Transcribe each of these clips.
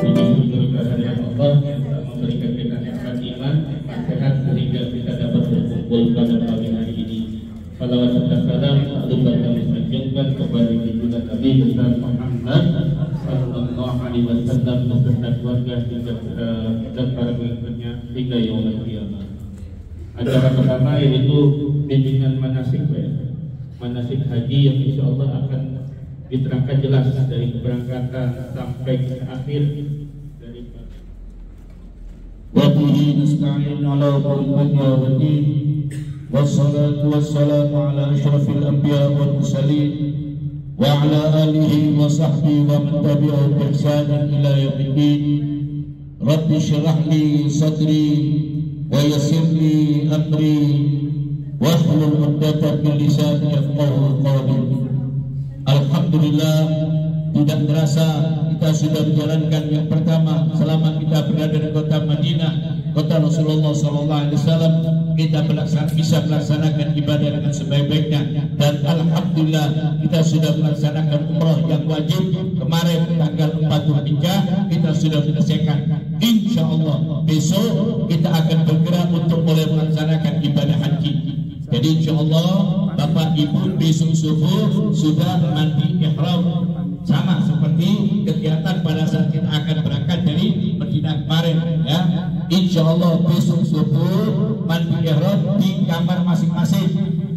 ini sungguh kehadiran Allah yang telah memberikan kita nikmat iman, nikmat sehat sehingga kita dapat berkumpul pada pagi hari ini. Salawat serta salam selalu kami sanjungkan kepada junjungan Nabi besar Muhammad sallallahu alaihi wasallam beserta keluarga dan para pengikutnya hingga yaumul qiyamah. Acara pertama yaitu bimbingan manasik manasik haji yang insya Allah akan diterangkan jelas dari keberangkatan sampai ke akhir dari Wabihi nasta'in ala qawmina wa din wassalatu wassalamu ala ashrafil anbiya wal mursalin wa ala alihi wa sahbihi wa man tabi'ahum bi ihsanin ila yaumiddin. Rabbi shrah li sadri wa yassir li amri wahlul 'uqdatam min lisani yafqahu qawli. Alhamdulillah, tidak terasa kita sudah menjalankan yang pertama selama kita berada di kota Madinah, kota Rasulullah SAW. Kita bisa melaksanakan ibadah dengan sebaik-baiknya, dan alhamdulillah kita sudah melaksanakan umrah yang wajib kemarin tanggal 4 Dzulhijjah kita sudah menyelesaikan. Insya Allah besok kita akan bergerak untuk mulai melaksanakan ibadah haji. Jadi insya Allah Bapak Ibu besok subuh sudah mandi ihram, sama seperti kegiatan pada saat kita akan berangkat dari Madinah kemarin ya. Insya Allah besok subuh mandi ihram di kamar masing-masing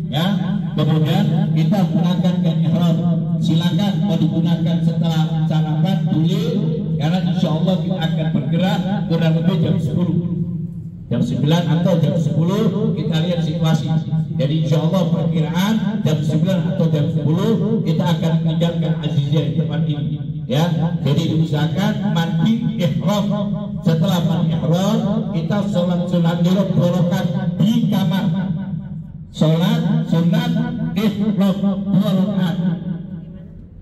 ya. Kemudian kita gunakan ihram, silakan mau digunakan setelah sarapan boleh, karena insya Allah kita akan bergerak kurang lebih jam 10, jam 9 atau jam 10, kita lihat situasi. Jadi insya Allah perkiraan jam 9 atau jam 10 kita akan meninggalkan Aziziyah di tempat ini ya. Jadi diusahakan mandi ihram. Setelah mandi ihram kita sholat sunat berokat di kamar. Sholat sunat ihram 2 rakaat.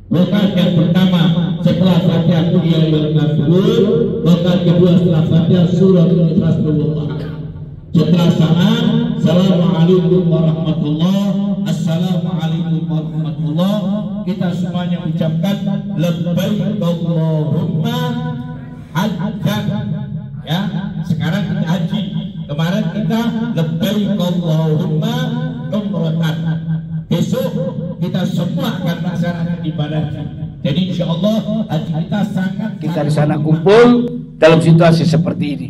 Rakaat yang pertama setelah Fatihah qul ya ayyuhal kafirun, rakaat kedua setelah Fatihah surah Al-Ikhlas dulu. Setelah salam, assalamualaikum warahmatullah, assalamualaikum warahmatullah, kita semuanya ucapkan labbaik Allahumma hajjan ya. Sekarang kita haji, kemarin kita labbaik Allahumma umratan. Besok kita semua akan melaksanakan ibadah. Jadi insya Allah haji kita sangat, kita di sana kumpul dalam situasi seperti ini.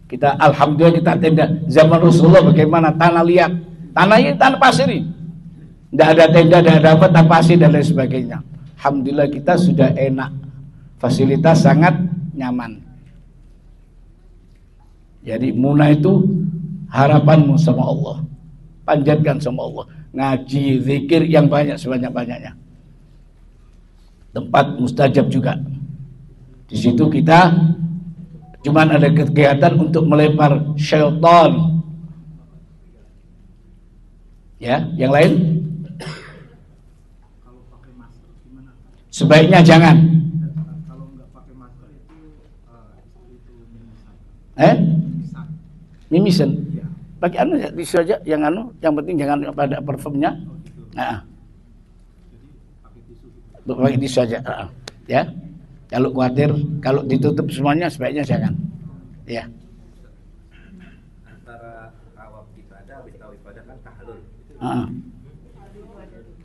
Kita alhamdulillah kita tenda zaman Rasulullah, bagaimana tanah liat, tanah ini tanah pasir ini, tidak ada tenda, tidak ada apa, tanah pasir dan lain sebagainya. Alhamdulillah kita sudah enak, fasilitas sangat nyaman. Jadi Muna itu harapanmu sama Allah, panjatkan sama Allah, ngaji zikir yang banyak sebanyak-banyaknya. Tempat mustajab juga. Di situ kita cuman ada kegiatan untuk melempar syaitan. Ya, yang lain? Sebaiknya jangan. Kalau nggak pakai masker itu mimisan. Pakai anu ya, tisu aja, yang anu, yang penting jangan pada parfumnya. Nah. Pakai tisu aja. Ya. Kalau khawatir, kalau ditutup semuanya sebaiknya jangan. Ya. Antara awal ibadah, habis tahu ibadah kan tahlul.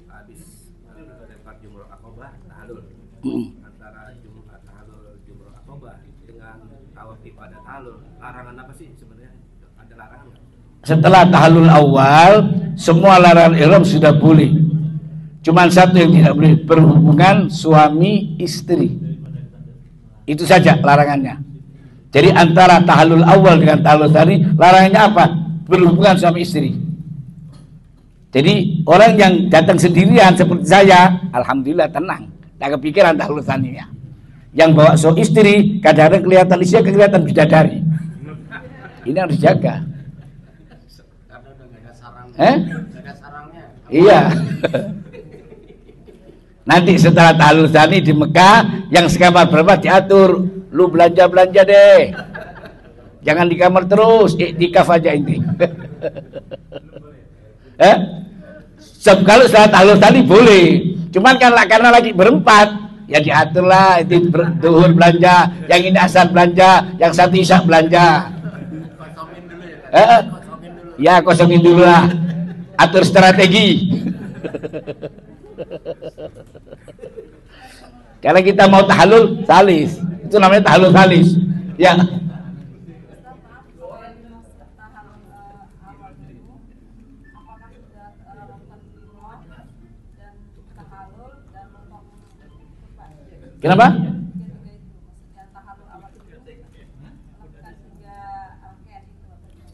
Habis lempar jumroh akobah, tahlul. Antara tahlul jumroh akobah dengan tawaf ibadah tahlul, larangan apa sih sebenarnya? Ada larangan nggak? Setelah tahlul awal, semua larangan ihram sudah boleh. Cuman satu yang tidak boleh, berhubungan suami istri. Itu saja larangannya. Jadi antara tahlul awal dengan tahlul tsani, larangannya apa? Berhubungan suami istri. Jadi orang yang datang sendirian seperti saya, alhamdulillah tenang, tak kepikiran tahlul tsaninya. Yang bawa suami istri, kadang-kadang kelihatan isinya, kelihatan bidadari. Ini harus dijaga. Karena udah nggak ada sarangnya. Nggak ada sarangnya. Iya. Nanti setelah tahlul tsani di Mekah, yang sekamar berapa diatur, lu belanja deh, jangan di kamar terus, iktikaf aja ini. Kalau setelah tahlul tsani boleh, cuman karena lagi berempat, Ya diaturlah, itu duhur belanja, yang ini asar belanja, yang satu isya belanja. Kosongin dulu ya. Kosongin dulu. Ya kosongin dulu lah. Atur strategi. Karena kita mau tahallul salis, itu namanya tahallul salis. Ya. Kenapa?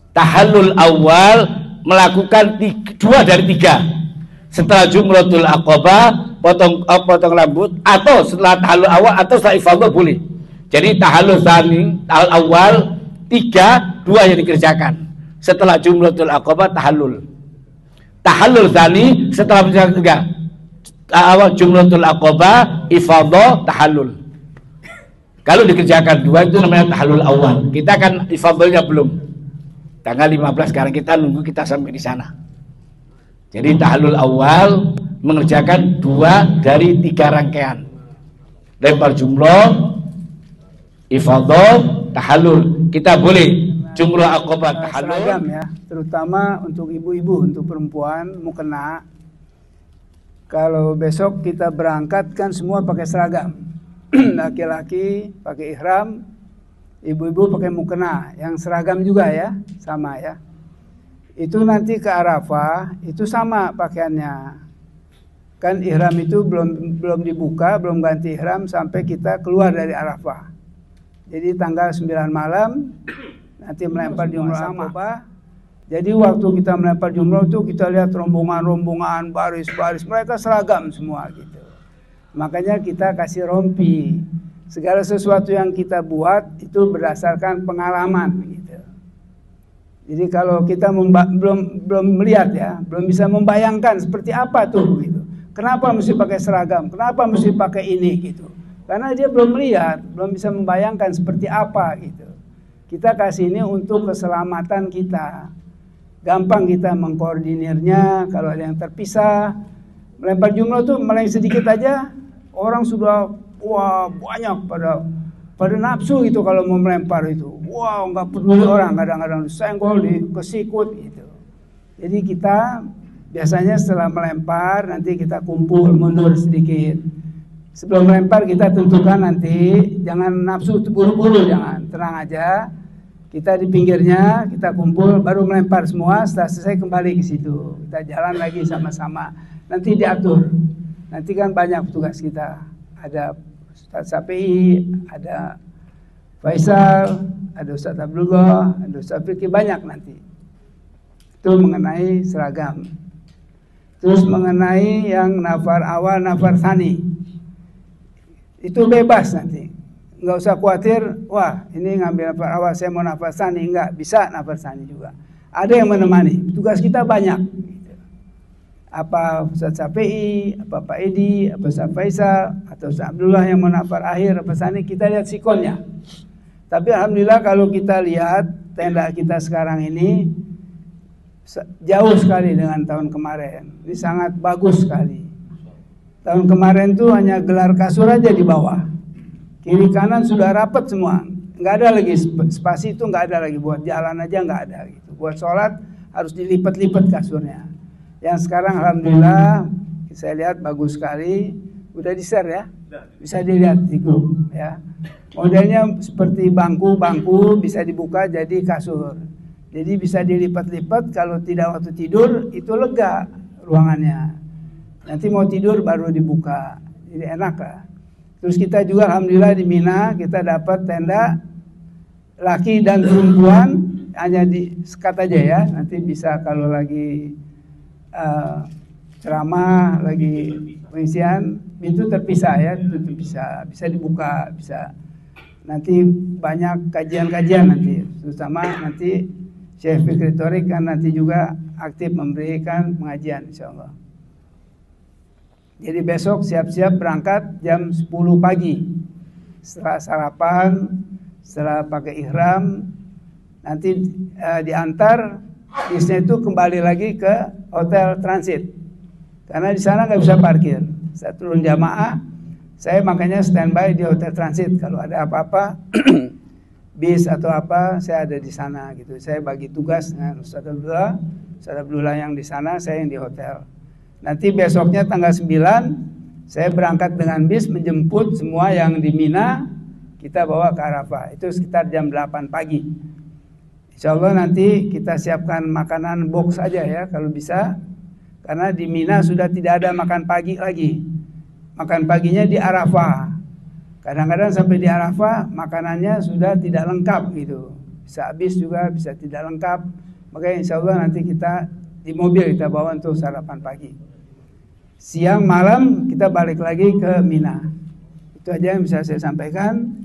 Tahallul awal melakukan 2 dari 3 setelah Jumratul Aqabah, potong rambut, atau setelah tahallul awal atau setelah ifadah boleh. Jadi tahallul tsani, tahallul awal 3, 2 yang dikerjakan. Setelah Jumratul Aqabah tahallul. Tahallul tsani setelah menjalankan awal Jumratul Aqabah, ifadah, tahallul. Kalau dikerjakan 2 itu namanya tahallul awal. Kita kan ifadahnya belum. Tanggal 15 sekarang kita nunggu kita sampai di sana. Jadi tahallul awal mengerjakan 2 dari 3 rangkaian. Lempar jumroh, ifadah, tahallul. Kita boleh jumrah aqabah tahallul. Seragam ya, terutama untuk ibu-ibu, untuk perempuan mukena. Kalau besok kita berangkat kan semua pakai seragam. Laki-laki pakai ihram, ibu-ibu pakai mukena, yang seragam juga ya, sama ya. Itu nanti ke Arafah itu sama pakaiannya. Kan ihram itu belum dibuka, belum ganti ihram sampai kita keluar dari Arafah. Jadi tanggal 9 malam nanti melempar jumrah Aqabah. Jadi waktu kita melempar jumrah itu kita lihat rombongan-rombongan, baris-baris, mereka seragam semua gitu. Makanya kita kasih rompi. Segala sesuatu yang kita buat itu berdasarkan pengalaman gitu. Jadi kalau kita belum melihat ya, belum bisa membayangkan seperti apa tuh gitu. Kenapa mesti pakai seragam? Kenapa mesti pakai ini gitu? Karena dia belum melihat, belum bisa membayangkan seperti apa gitu. Kita kasih ini untuk keselamatan kita. Gampang kita mengkoordinirnya. Kalau ada yang terpisah, melempar jumlah tuh meleng sedikit aja, orang sudah wah banyak pada nafsu gitu kalau mau melempar itu. Wah nggak peduli orang, kadang-kadang disenggol, kesikut gitu. Jadi kita biasanya setelah melempar nanti kita kumpul mundur sedikit. Sebelum melempar kita tentukan nanti jangan nafsu buru-buru, jangan, tenang aja. Kita di pinggirnya, kita kumpul, baru melempar semua. Setelah selesai kembali ke situ. Kita jalan lagi sama-sama. Nanti diatur. Nanti kan banyak petugas kita. Ada Ustaz Sapi, ada Faisal, ada Ustaz Abdullah, ada Ustaz Fikri, banyak nanti. Itu mengenai seragam. Terus mengenai yang nafar awal, nafar tsani. Itu bebas nanti. Nggak usah khawatir, wah ini ngambil nafar awal, saya mau nafar tsani. Enggak, bisa nafar tsani juga. Ada yang menemani, tugas kita banyak. Apa Ustaz Syafi'i, apa Pak Edi, apa Ustaz Faisal, atau Ustaz Abdullah yang mau nafar akhir, apa tsani, kita lihat sikonnya. Tapi alhamdulillah kalau kita lihat tenda kita sekarang ini jauh sekali dengan tahun kemarin. Ini sangat bagus sekali. Tahun kemarin tuh hanya gelar kasur aja di bawah. Kiri kanan sudah rapat semua, nggak ada lagi spasi itu, nggak ada lagi buat jalan aja nggak ada gitu. Buat sholat harus dilipat-lipat kasurnya. Yang sekarang alhamdulillah saya lihat bagus sekali, udah di-share ya, bisa dilihat di grup ya. Modelnya seperti bangku bisa dibuka jadi kasur. Jadi bisa dilipat-lipat, kalau tidak waktu tidur itu lega ruangannya. Nanti mau tidur baru dibuka, jadi enak lah. Terus kita juga alhamdulillah di Mina kita dapat tenda laki dan perempuan hanya di sekat aja ya. Nanti bisa kalau lagi ceramah, lagi pengisian, pintu terpisah ya, itu bisa dibuka, bisa. Nanti banyak kajian-kajian nanti, terutama nanti Syekh Fikri Thorik kan nanti juga aktif memberikan pengajian insyaallah. Jadi besok siap-siap berangkat jam 10 pagi. Setelah sarapan, setelah pakai ihram, nanti diantar, bisnya itu kembali lagi ke hotel transit. Karena di sana nggak bisa parkir. Saya turun jamaah, Saya makanya standby di hotel transit. Kalau ada apa-apa, bis atau apa, saya ada di sana gitu. Saya bagi tugas dengan Ustaz Abdullah yang di sana, saya yang di hotel. Nanti besoknya tanggal 9, saya berangkat dengan bis menjemput semua yang di Mina, kita bawa ke Arafah. Itu sekitar jam 8 pagi. Insya Allah nanti kita siapkan makanan box aja ya kalau bisa. Karena di Mina sudah tidak ada makan pagi lagi. Makan paginya di Arafah. Kadang-kadang sampai di Arafah makanannya sudah tidak lengkap gitu. Bisa habis juga, bisa tidak lengkap. Makanya insya Allah nanti kita di mobil kita bawa untuk sarapan pagi. Siang malam kita balik lagi ke Mina. Itu aja yang bisa saya sampaikan.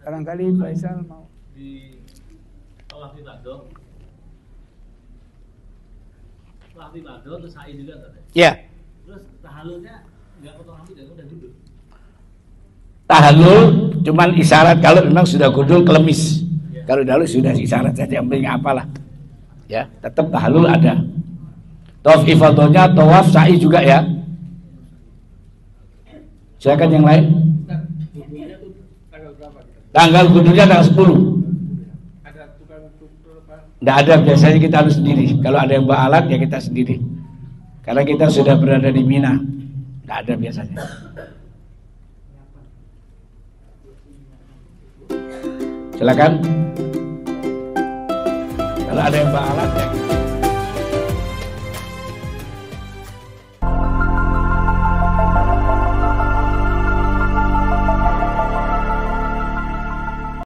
Barangkali Faisal mau. Di Tawaf Ibadah terus sa'i juga tadi. Ya. Terus tahallulnya enggak potong rambut dan udah duduk. Tahallul cuman isyarat kalau memang sudah gundul kelemis. Kalau dahulu sudah isyarat saja, yang penting apalah. Ya, tetap tahallul ada. Tawaf ifadahnya, tawaf sa'i juga ya. Silakan yang lain. Tanggal gundulnya tanggal 10. Tidak ada, biasanya kita harus sendiri. Kalau ada yang bawa alat ya kita sendiri. Karena kita sudah berada di Mina. Tidak ada biasanya. Silakan. Kalau ada yang bawa alat ya